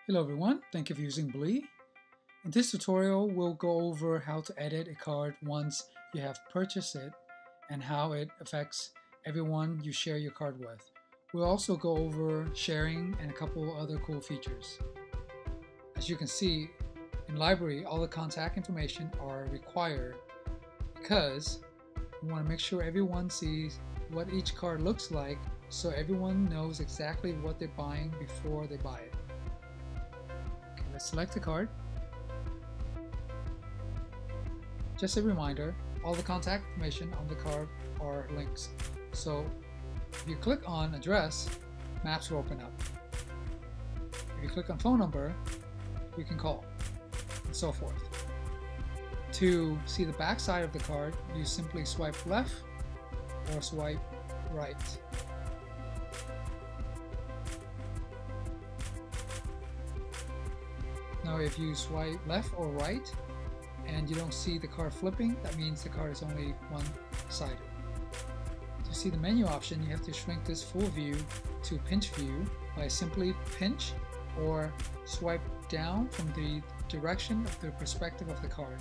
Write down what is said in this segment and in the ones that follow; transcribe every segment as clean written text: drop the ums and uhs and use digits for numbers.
Hello everyone, thank you for using Bleee. In this tutorial, we'll go over how to edit a card once you have purchased it and how it affects everyone you share your card with. We'll also go over sharing and a couple other cool features. As you can see, in Library, all the contact information are required because we want to make sure everyone sees what each card looks like so everyone knows exactly what they're buying before they buy it. Let's select the card. Just a reminder, all the contact information on the card are links. So if you click on address, maps will open up. If you click on phone number, you can call, and so forth. To see the back side of the card, you simply swipe left or swipe right. Now if you swipe left or right and you don't see the card flipping, that means the card is only one-sided. To see the menu option, you have to shrink this full view to pinch view by simply pinch or swipe down from the direction of the perspective of the card.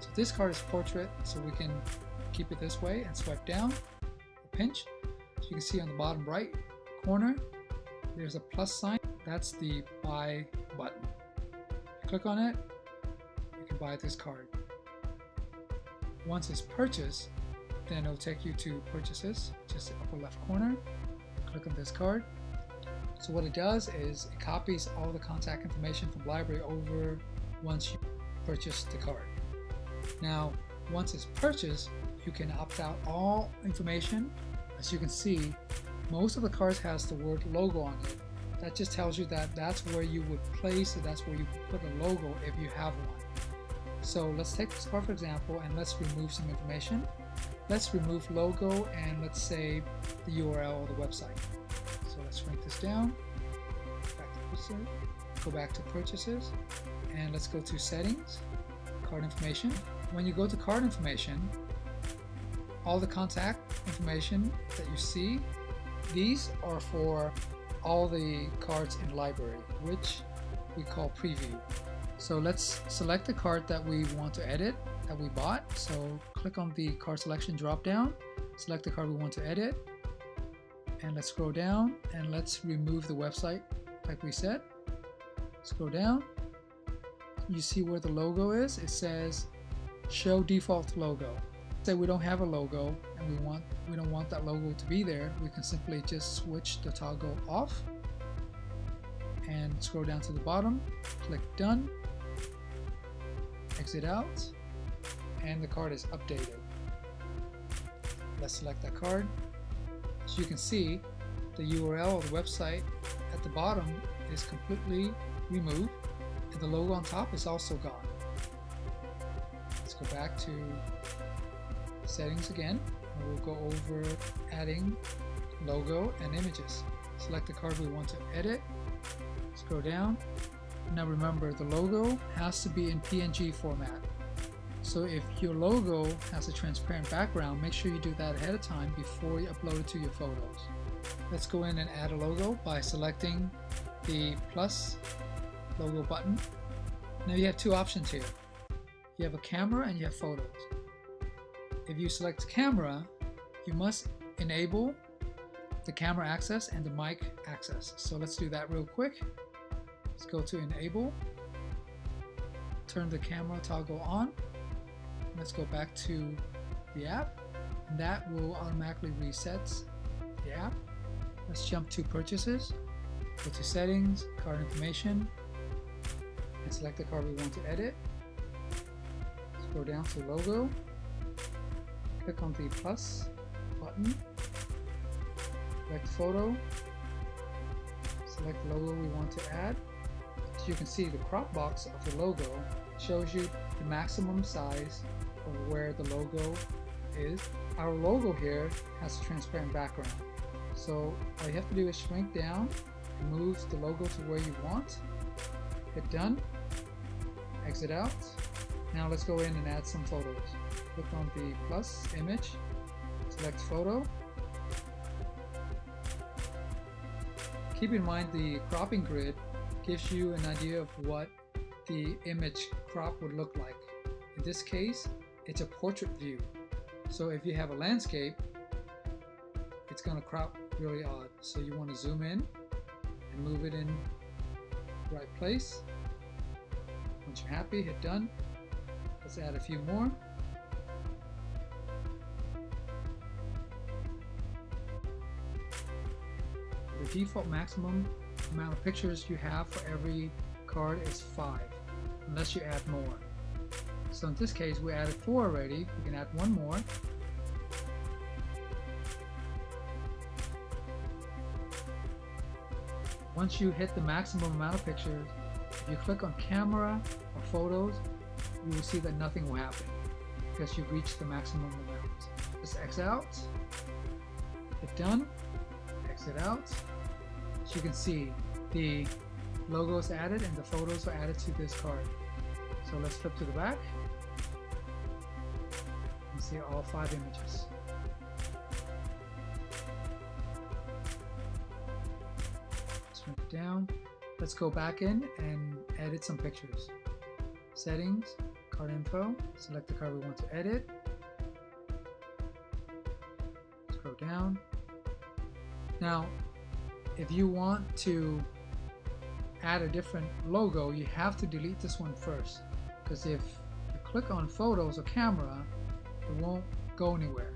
So this card is portrait, so we can keep it this way and swipe down or pinch. So you can see on the bottom right corner, there's a plus sign. That's the buy button. Click on it, you can buy this card. Once it's purchased, then it'll take you to purchases, just the upper left corner. Click on this card. So what it does is it copies all the contact information from Library over once you purchase the card. Now, once it's purchased, you can opt out all information. As you can see, most of the cards has the word logo on it. That just tells you that that's where you would place it, that's where you would put a logo if you have one. So let's take this card for example and let's remove some information. Let's remove logo and let's say the URL of the website. So let's shrink this down, go back to purchases, and let's go to settings, card information. When you go to card information, all the contact information that you see, these are for all the cards in Library, which we call preview. So let's select the card that we want to edit, that we bought. So click on the card selection drop down, select the card we want to edit, and let's scroll down and let's remove the website like we said. Scroll down, you see where the logo is. It says show default logo. Say we don't have a logo and we don't want that logo to be there, we can simply just switch the toggle off and scroll down to the bottom, click done, exit out, and the card is updated. Let's select that card. So you can see the URL of the website at the bottom is completely removed and the logo on top is also gone. Let's go back to settings again, and we'll go over adding logo and images. Select the card we want to edit, scroll down. Now remember, the logo has to be in PNG format. So if your logo has a transparent background, make sure you do that ahead of time before you upload it to your photos. Let's go in and add a logo by selecting the plus logo button. Now you have two options here. You have a camera and you have photos. If you select camera, you must enable the camera access and the mic access. So let's do that real quick. Let's go to enable, turn the camera toggle on. Let's go back to the app, and that will automatically reset the app. Let's jump to purchases, go to settings, card information, and select the card we want to edit. Scroll down to logo. Click on the plus button, select photo, select the logo we want to add. So you can see the crop box of the logo shows you the maximum size of where the logo is. Our logo here has a transparent background. So all you have to do is shrink down and move the logo to where you want. Hit done, exit out. Now let's go in and add some photos. Click on the plus image, select photo. Keep in mind the cropping grid gives you an idea of what the image crop would look like. In this case, it's a portrait view. So if you have a landscape, it's going to crop really odd. So you want to zoom in and move it in the right place. Once you're happy, hit done. Let's add a few more. The default maximum amount of pictures you have for every card is 5, unless you add more. So in this case, we added 4 already. We can add 1 more. Once you hit the maximum amount of pictures, if you click on camera or photos, you will see that nothing will happen because you've reached the maximum amount. Just X out, hit done, exit out. So you can see the logo is added and the photos are added to this card. So let's flip to the back and see all 5 images. Shrink it down. Let's go back in and edit some pictures. Settings, card info, select the card we want to edit. Scroll down. Now, if you want to add a different logo, you have to delete this one first, because if you click on photos or camera, it won't go anywhere.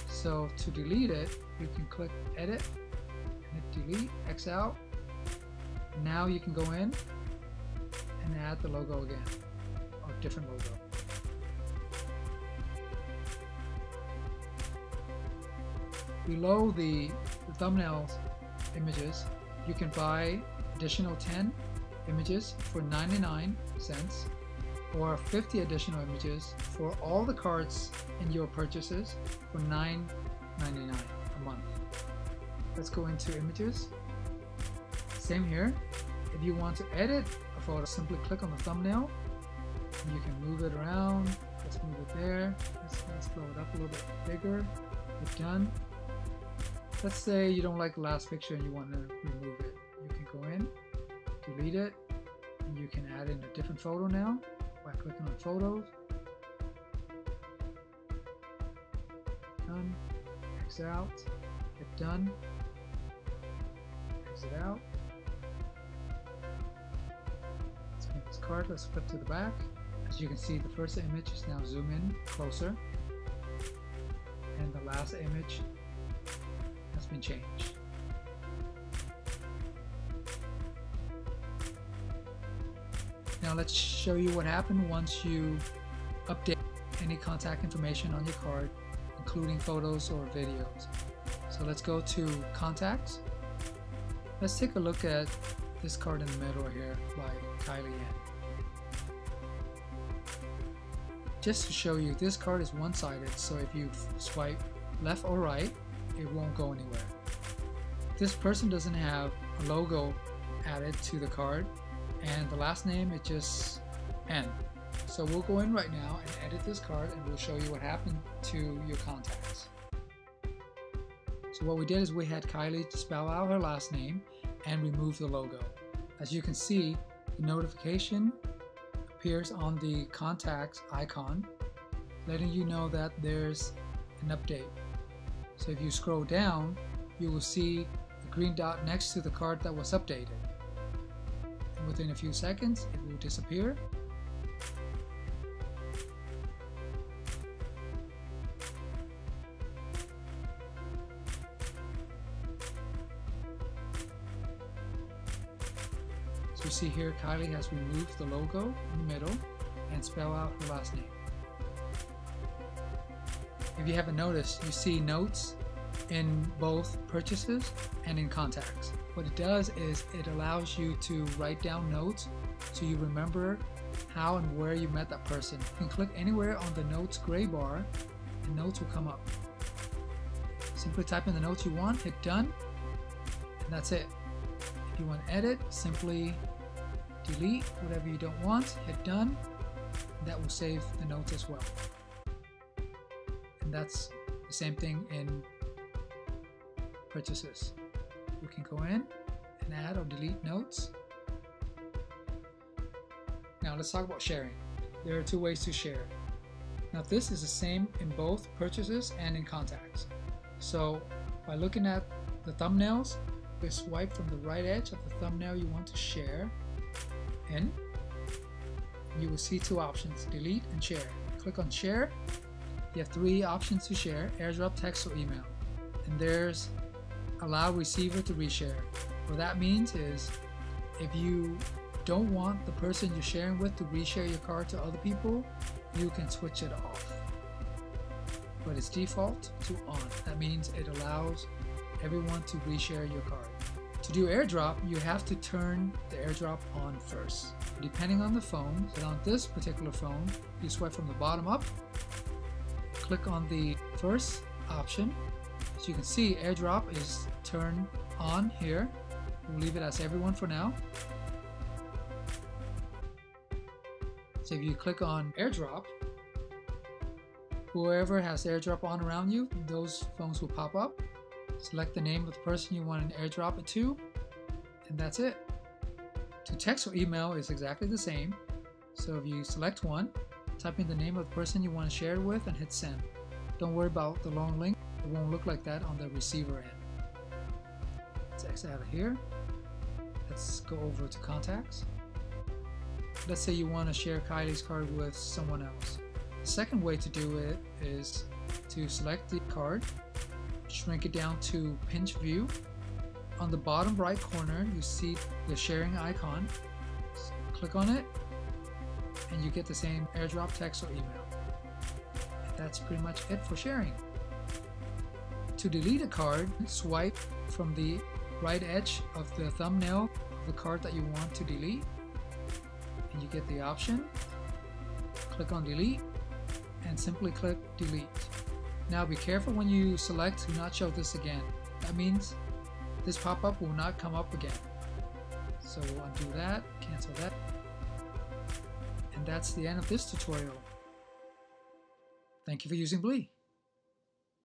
So to delete it, you can click edit and hit delete, X out. Now you can go in and add the logo again, or a different logo. Below the thumbnails images, you can buy additional 10 images for 99 cents or 50 additional images for all the cards in your purchases for $9.99 a month. Let's go into images. Same here. If you want to edit a photo, simply click on the thumbnail and you can move it around. Let's move it there. Let's blow it up a little bit bigger. Hit done. Let's say you don't like the last picture and you want to remove it. You can go in, delete it, and you can add in a different photo now by clicking on photos. Done. Exit out. Hit done. Exit out. Let's make this card. Let's flip to the back. As you can see, the first image is now zoom in closer, and the last image has been changed. Now let's show you what happened once you update any contact information on your card, including photos or videos. So let's go to contacts. Let's take a look at this card in the middle here by Kylie Ann. Just to show you, this card is one-sided, so if you swipe left or right, it won't go anywhere. This person doesn't have a logo added to the card, and the last name is just N. So we'll go in right now and edit this card, and we'll show you what happened to your contacts. So what we did is we had Kylie spell out her last name and remove the logo. As you can see, the notification appears on the contacts icon, letting you know that there's an update. So if you scroll down, you will see the green dot next to the card that was updated. And within a few seconds, it will disappear. So you see here, Kylie has removed the logo in the middle and spell out her last name. If you haven't noticed, you see notes in both purchases and in contacts. What it does is it allows you to write down notes so you remember how and where you met that person. You can click anywhere on the notes gray bar and notes will come up. Simply type in the notes you want, hit done, and that's it. If you want to edit, simply delete whatever you don't want, hit done, and that will save the notes as well. And that's the same thing in purchases. You can go in and add or delete notes. Now let's talk about sharing. There are two ways to share. Now this is the same in both purchases and in contacts. So by looking at the thumbnails, you swipe from the right edge of the thumbnail you want to share in. You will see two options, delete and share. Click on share. You have three options to share, airdrop, text, or email. And there's allow receiver to reshare. What that means is if you don't want the person you're sharing with to reshare your card to other people, you can switch it off. But it's default to on. That means it allows everyone to reshare your card. To do airdrop, you have to turn the airdrop on first. Depending on the phone, but on this particular phone, you swipe from the bottom up, click on the first option. So you can see airdrop is turned on here. We'll leave it as everyone for now. So if you click on airdrop, whoever has airdrop on around you, those phones will pop up. Select the name of the person you want to airdrop it to, and that's it. To text or email is exactly the same. So if you select one, type in the name of the person you want to share it with and hit send. Don't worry about the long link. It won't look like that on the receiver end. Let's exit out of here. Let's go over to contacts. Let's say you want to share Kylie's card with someone else. The second way to do it is to select the card, shrink it down to pinch view. On the bottom right corner, you see the sharing icon. Click on it, and you get the same airdrop, text, or email. And that's pretty much it for sharing. To delete a card, swipe from the right edge of the thumbnail of the card that you want to delete, and you get the option. Click on delete, and simply click delete. Now be careful when you select do not show this again. That means this pop-up will not come up again. So we'll undo that, cancel that. And that's the end of this tutorial. Thank you for using Bleee.